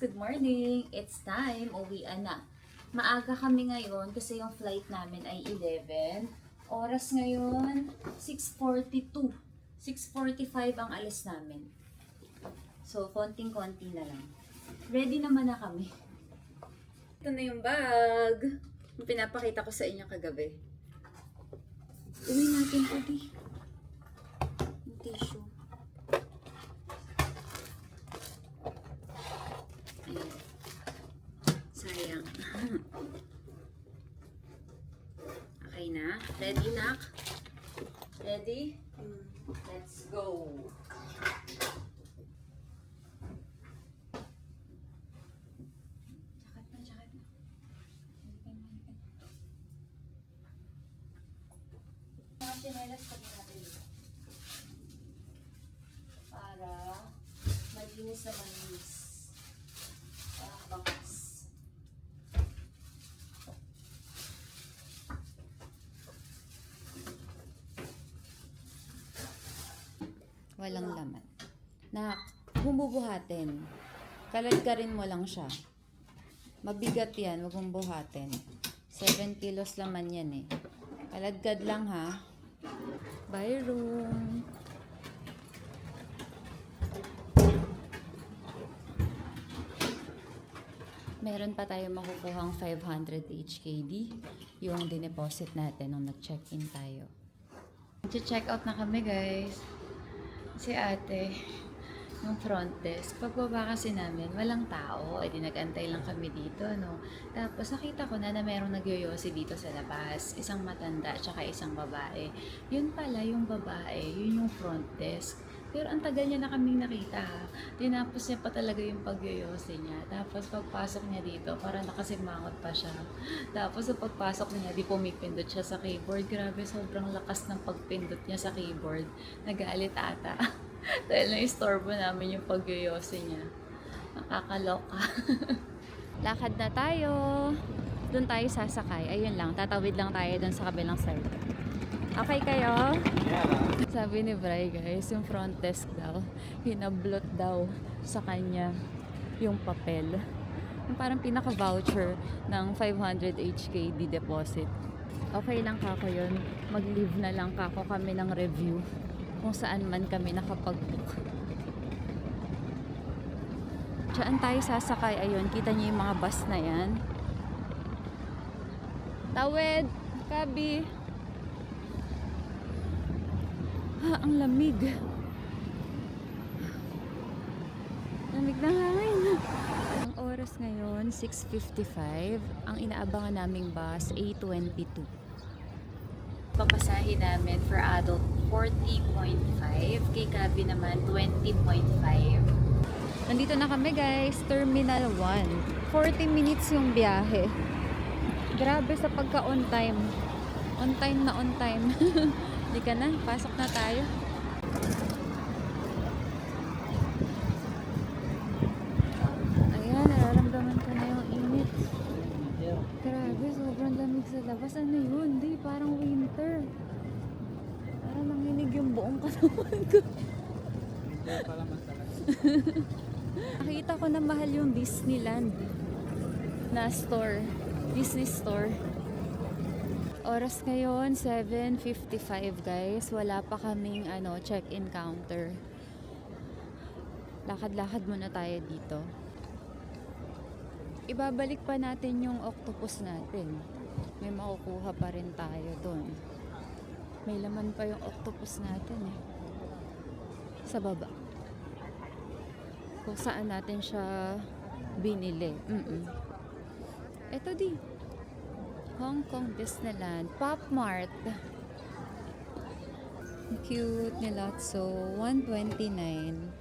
Good morning! It's time, uwian na. Maaga kami ngayon kasi yung flight namin ay 11. Oras ngayon, 6:42. 6:45 ang alis namin. So, konting-konti na lang. Ready naman na kami. Ito na yung bag. Yung pinapakita ko sa inyo kagabi. Uwi natin po di. Yung tissue. Ayan. Sayang. Okay na? Ready, nak? Ready? Let's go. Jacket na. Mga sinelas ko natin dito. Para malinis na malinis. Parang bakas. Walang laman. Nak, bumubuhatin. Kaladkarin mo lang siya. Mabigat yan, wag mong buhatin. 7 kilos laman yan eh. Kaladkad lang ha. Bye room. Meron pa tayo makukuhang 500 HKD. Yung dineposit natin nung nag-check-in tayo. Check out na kami guys. Si ate, yung front desk, pagbaba kasi namin, walang tao. E di nag-antay lang kami dito, no? Tapos nakita ko na merong nagyoyosi dito sa labas. Isang matanda, tsaka isang babae. Yun pala, yung babae, yun yung front desk. Pero ang tagal niya na kaming nakita, ha? Tinapos niya pa talaga yung pagyoyosi niya. Tapos pagpasok niya dito, parang nakasimangot pa siya. Tapos sa pagpasok niya, di pumipindot siya sa keyboard. Grabe, sobrang lakas ng pagpindot niya sa keyboard. Nagalit ata. Dahil na-istorbo namin yung pagyoyosi niya. Nakakaloka. Lakad na tayo. Doon tayo sasakay. Ayun lang, tatawid lang tayo doon sa kabilang side. Okay kayo? Sabi ni Bray guys, yung front desk daw, hinablot daw sa kanya yung papel. Yung parang pinaka-voucher ng 500 HKD deposit. Okay lang kako yun. Mag-leave na lang kako kami ng review kung saan man kami nakapag-book. Diyan tayo sasakay. Ayun, kita niyo yung mga bus na yan. Tawid! Kabi! Ang lamig. Lamig na hangin. Ang oras ngayon, 6:55. Ang inaabangan naming bus, 8:22. Papasahin namin for adult 40.5. Kay Kabi naman, 20.5. Nandito na kami guys, Terminal 1. 40 minutes yung biyahe. Grabe sa pagka-on time. On time na on time. Hindi ka na, pasok na tayo. Ayan, nararamdaman ko na yung init. Grabe, sobrang lamig sa labas. Ano yun? Hindi, parang winter. Parang nanginig yung buong katawan ko. Winter pa naman talaga. Nakita ko na mahal yung Disneyland na store. Disney store. Oras ngayon, 7:55 guys. Wala pa kaming check-in counter. Lakad-lakad muna tayo dito. Ibabalik pa natin yung octopus natin. May makukuha pa rin tayo doon. May laman pa yung octopus natin eh. Sa baba. Kung saan natin siya binili. Ito di. Hong Kong Disneyland Pop Mart. Cute ni Lotso. 129.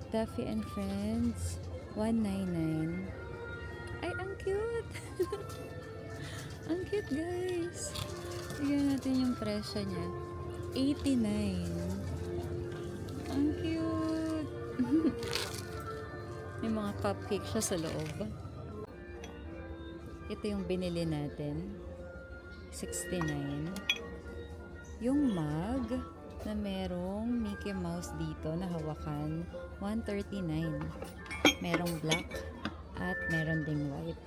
Duffy and Friends 199. Ay, ang cute. Ang cute guys. Tignan natin yung presyo niya. 89. Ang cute. May mga cupcake siya sa loob. Ito yung binili natin. 69. Yung mug na na merong Mickey Mouse dito na hawakan, 139. Merong black at meron ding white.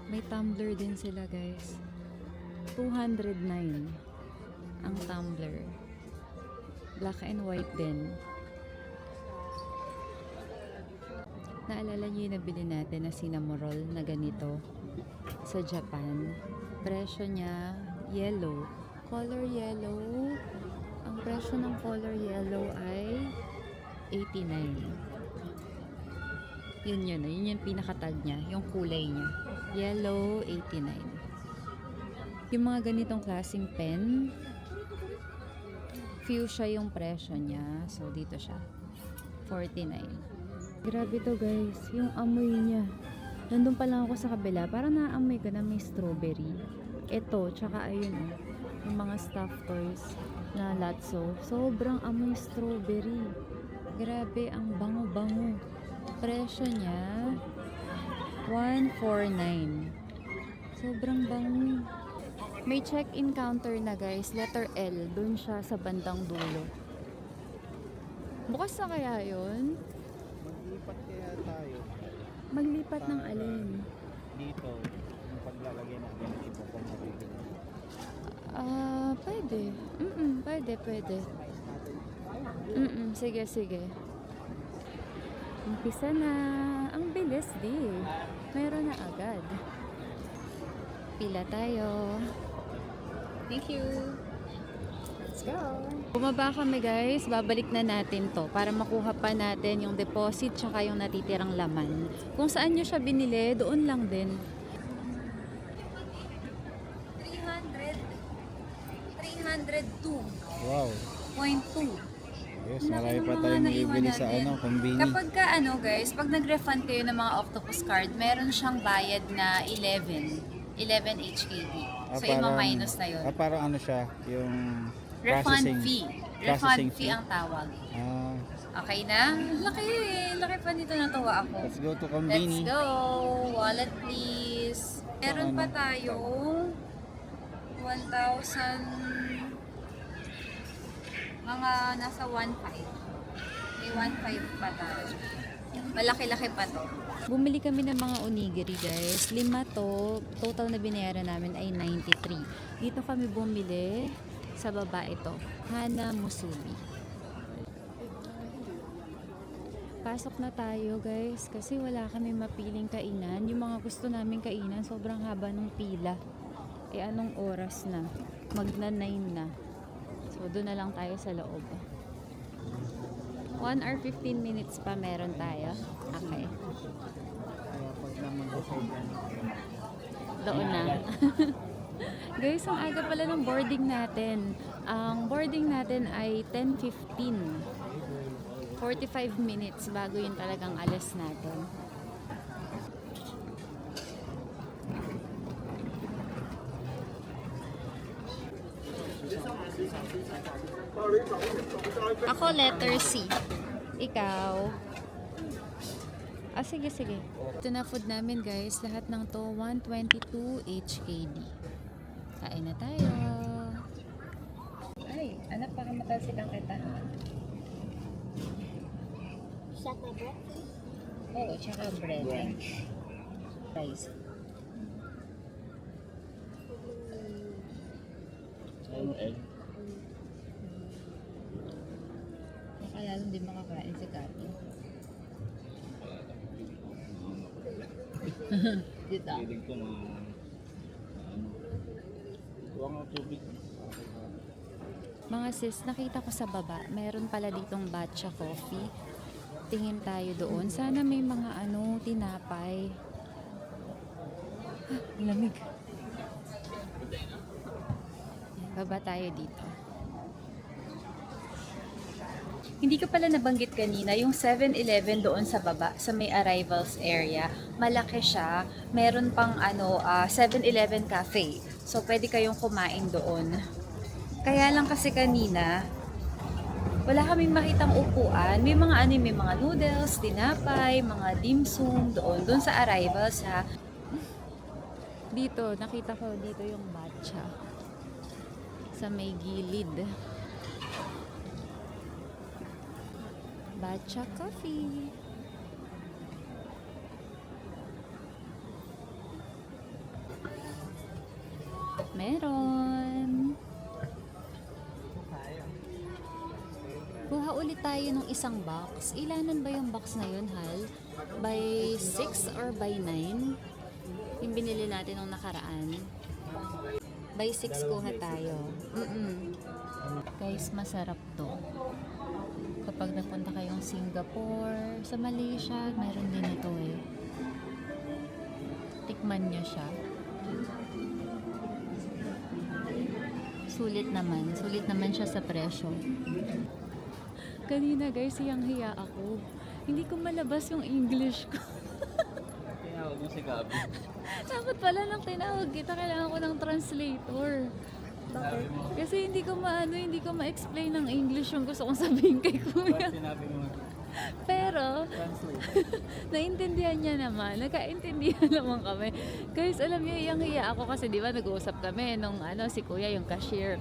May tumbler din sila guys. 209 ang tumbler. Black and white din. Naalala niyo yung nabili natin na cinnamoroll na ganito sa Japan. Presyo niya yellow. Color yellow. Ang presyo ng color yellow ay 89. Yun yung pinakatag niya, yung kulay niya. Yellow, 89. Yung mga ganitong klaseng pen, fuchsia yung presyo niya. So, dito siya. 49. Grabe to guys, yung amoy niya. Nandun pa lang ako sa kabila, parang naamoy ko na may strawberry. Ito, tsaka ayun yung mga stuffed toys na Lotso. Sobrang amoy strawberry. Grabe, ang bango-bango. Presyo niya 149. Sobrang bango. May check-in counter na guys, letter L. Doon siya sa bandang dulo. Bukas na kaya yun? Maglipat kaya tayo Maglipat ng alin? dito. Yung paglalagay ng ganito po kung mabibili. Pwede. Pwede. Sige. Umpisa na. Ang bilis di. Meron na agad. Pila tayo. Thank you. Let's go. Bumaba kami guys. Babalik na natin to para makuha pa natin yung deposit tsaka yung natitirang laman. Kung saan nyo siya binili, doon lang din. 302.2. Wow. Yes, Laki marami ng pa mga tayong naiwan bibili sa natin. convenience. Kapag ka guys, pag nag-refund kayo ng mga octopus card, meron siyang bayad na 11 HKD. So, ima-minus na yun. Parang ano siya, yung Refund processing. fee. Processing Refund fee ang tawag. Ah, Okay na? Laki pa nito, natuwa ako. let's go to Let's convenience. go! Wallet please. Meron pa tayong 1,000 mga nasa 1.5. May 1.5 pa tayo. Malaki-laki pa to. Bumili kami ng mga onigiri guys. 5 to. Total na binayaran namin ay 93. Dito kami bumili sa baba ito. Hana Musubi. Pasok na tayo guys kasi wala kami mapiling kainan. Yung mga gusto namin kainan sobrang haba ng pila. Anong oras na? Magna 9 na. So doon na lang tayo sa loob. 1 hour 15 minutes pa meron tayo. Okay. Kaya pag naman sa Doon na. Guys, ang aga pala ng boarding natin. Ang boarding natin ay 10:15. 45 minutes bago yun talagang alas natin. Ako letter C. Ikaw? Sige. Ito na food namin guys. Lahat ng to 122 HKD. Kain na tayo. Ay, anak, baka matalsikan kita. Saka breakfast. Oo, tsaka bread. Rice. ano egg? Kaya lang hindi makakain si Kati. Dito. Piling ko mga tuwang ng tubig. Mga sis, nakita ko sa baba, meron pala ditong batcha coffee. Tingin tayo doon. Sana may mga tinapay. Lamig. Baba tayo dito. Hindi ko pala nabanggit kanina, yung 7-Eleven doon sa baba, sa may arrivals area. Malaki siya. Meron pang 7-Eleven cafe. So, pwede kayong kumain doon. Kaya lang kasi kanina, wala kaming makitang upuan. May mga may mga noodles, tinapay, mga dim sum doon sa arrivals ha. Dito, nakita ko dito yung matcha. Sa may gilid. Batcha coffee. Meron. Kuha ulit tayo ng isang box. Ilanan ba yung box na yun, Hal? By 6 or by 9? Yung binili natin nung nakaraan. By 6 kuha tayo. Guys, masarap to. Kapag napunta kayong Singapore, sa Malaysia, meron din ito eh. Tikman nyo siya. Sulit naman siya sa presyo. Kanina guys, hiyang-hiya ako. Hindi ko malabas yung English ko. Tinawag mo si Gabi. Dapat pala nang tinawag kita, kailangan ko ng translator. Bakit? Kasi hindi ko ma-explain ng English yung gusto kong sabihin kay kuya. Bakit sinabi mo? Pero, Translate. naintindihan niya naman. Nagkaintindihan naman kami. Guys, alam niyo, hiyang-hiya ako kasi di ba nag-uusap kami nung si kuya, yung cashier.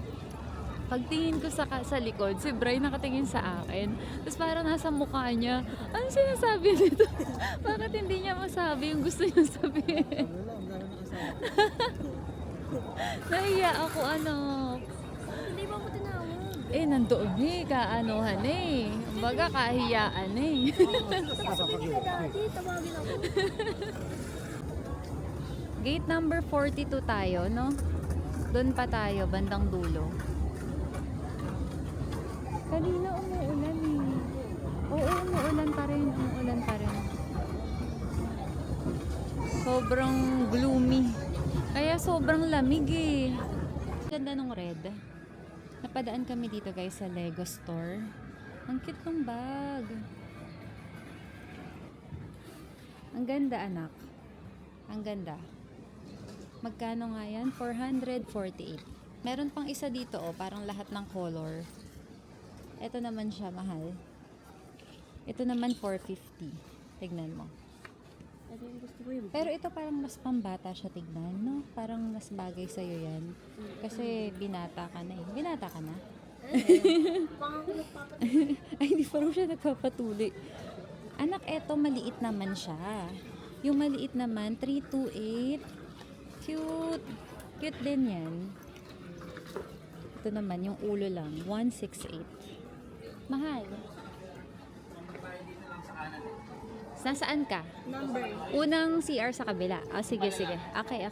Pagtingin ko sa likod, si Bray nakatingin sa akin. Tapos parang nasa mukha niya, ano sinasabi nito? Bakit hindi niya masabi yung gusto niya sabihin? Nahiya ako, Hindi ba mo tinawag? nandoon kaanohan Kumbaga, kahiyaan Sabi ka dati, tawagin ako. Gate number 42 tayo, no? Doon pa tayo, bandang dulo. Kanina umuulan Oo, umuulan pa rin. Sobrang gloomy. Kaya sobrang lamig Ganda nung red. Napadaan kami dito guys sa Lego store. Ang cute ng bag. Ang ganda anak. Ang ganda. Magkano nga yan? 448. Meron pang isa dito parang lahat ng color. Ito naman siya mahal. Ito naman 450. Tignan mo. Ito yung gusto ko yung Pero ito parang mas pambata siya tignan, no? Parang mas bagay sa'yo yan. Kasi binata ka na Binata ka na? pang nagpapatuloy. Ay, hindi pa rin siya nagpapatuli. Anak, eto maliit naman siya. Yung maliit naman, 328. Cute. Cute din yan. Ito naman, yung ulo lang, 168. Mahal. Nasaan ka? Number. Unang CR sa kabila. Sige. Okay.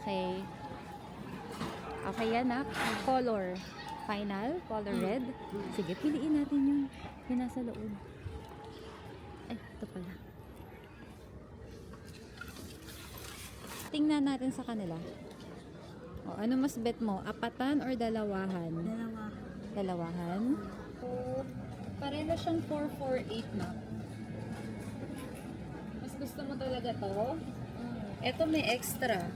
Okay yan, color. Final, color red. Sige, piliin natin yung nasa loob. Ay, ito pala. Tingnan natin sa kanila. Ano mas bet mo? Apatan or dalawahan? Dalawa. Dalawahan? Pareho siyang 448 na. Mas gusto mo talaga to? Ito may extra.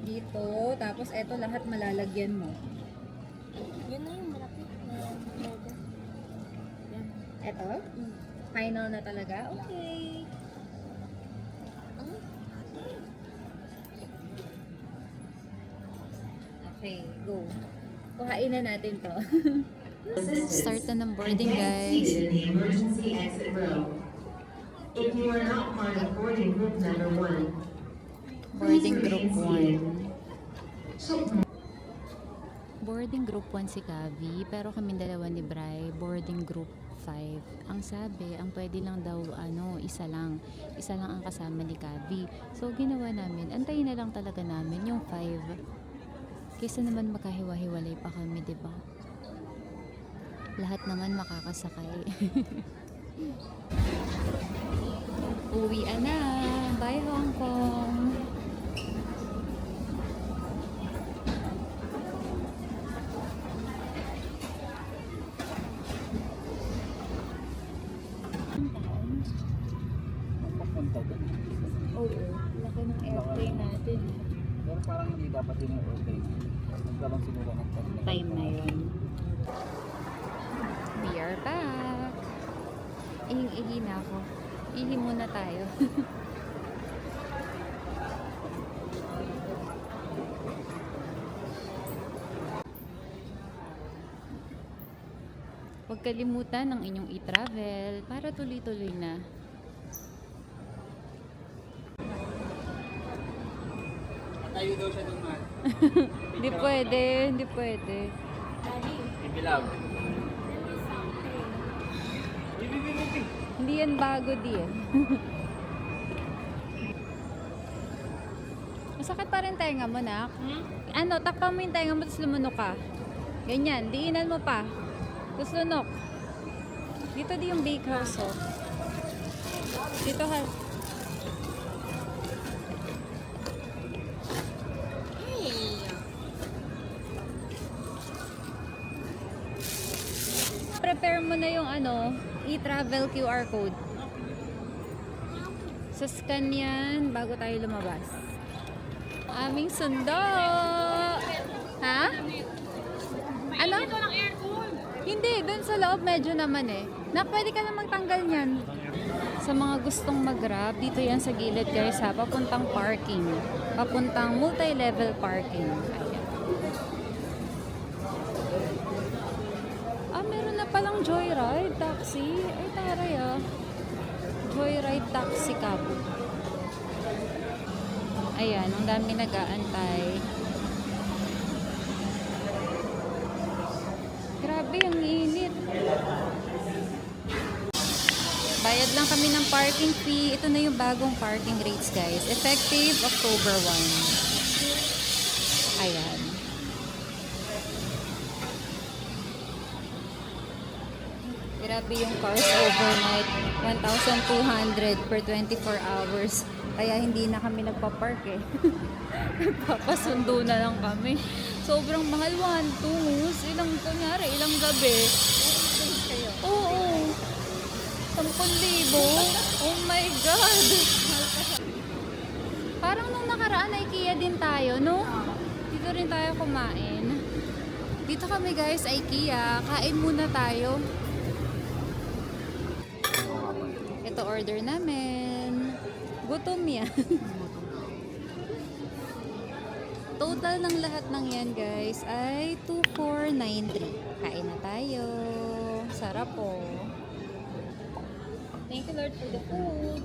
Dito, tapos ito lahat malalagyan mo. Yun na yung malaki. Logo. Yan. Ito? Final na talaga? Okay. Okay, go. Kuhain na natin to. Start na ng boarding, guys. Seated in the emergency exit row. If you are not part of boarding group number 1, Boarding group 1. so Boarding group 1 si Kavi, pero kami dalawa ni Bray, boarding group 5. Ang sabi, ang pwede lang daw, isa lang ang kasama ni Kavi. So, ginawa namin, antayin na lang talaga namin yung 5. Kaysa naman makahiwa-hiwalay pa kami, diba? Lahat naman makakasakay. Uwian na! Bye, Hong Kong! Papunta doon. Oo, laki ng airplane natin. Pero parang hindi dapat din yung airplane. Nagkaroon siguro ng Time na yun. We are back. Ihing-ihi na ako. Ihi muna tayo. Huwag kalimutan ng inyong e-travel para tuloy-tuloy na. Tayo daw siya doon, man. Hindi pwede, hindi pwede. Daddy, Ibilaw. tell me something. Hindi yan bago din. Masakit pa rin tenga mo, nak. Ano, takpan mo yung tenga mo, tapos lumunok ka. Ganyan, diinan mo pa. Tapos lunok. Dito di yung bakehouse, oh. Dito ha. Prepare mo na yung ano, e-travel QR code. Sa scan yan, bago tayo lumabas. Aming sundo! Ha? Ano? Hindi, dun sa loob medyo naman eh. Na pwede ka na magtanggal niyan. Sa mga gustong mag-grab, dito yan sa gilid guys ha, papuntang parking. Papuntang multi-level parking. Ayan. Meron na palang joyride taxi. Ay, taray ah. Joyride taxi cab. Ayan, ang dami nag-aantay. Grabe, ang init. Bayad lang kami ng parking fee. Ito na yung bagong parking rates, guys. Effective October 1. Ayan. Grabe yung cars overnight. 1,200 per 24 hours. Kaya hindi na kami nagpa-park eh. Nagpapasundo na lang kami. Sobrang mahal. 1, 2, ilang gabi. Oo. 10,000. Oh my God. Parang nung nakaraan ay IKEA din tayo, no? Dito rin tayo kumain. Dito kami guys, IKEA. Kain muna tayo. Ito order namin. Gutom yan. Total ng lahat ng yan guys ay 2,493. Kain na tayo. Sarap po. Thank you Lord for the food.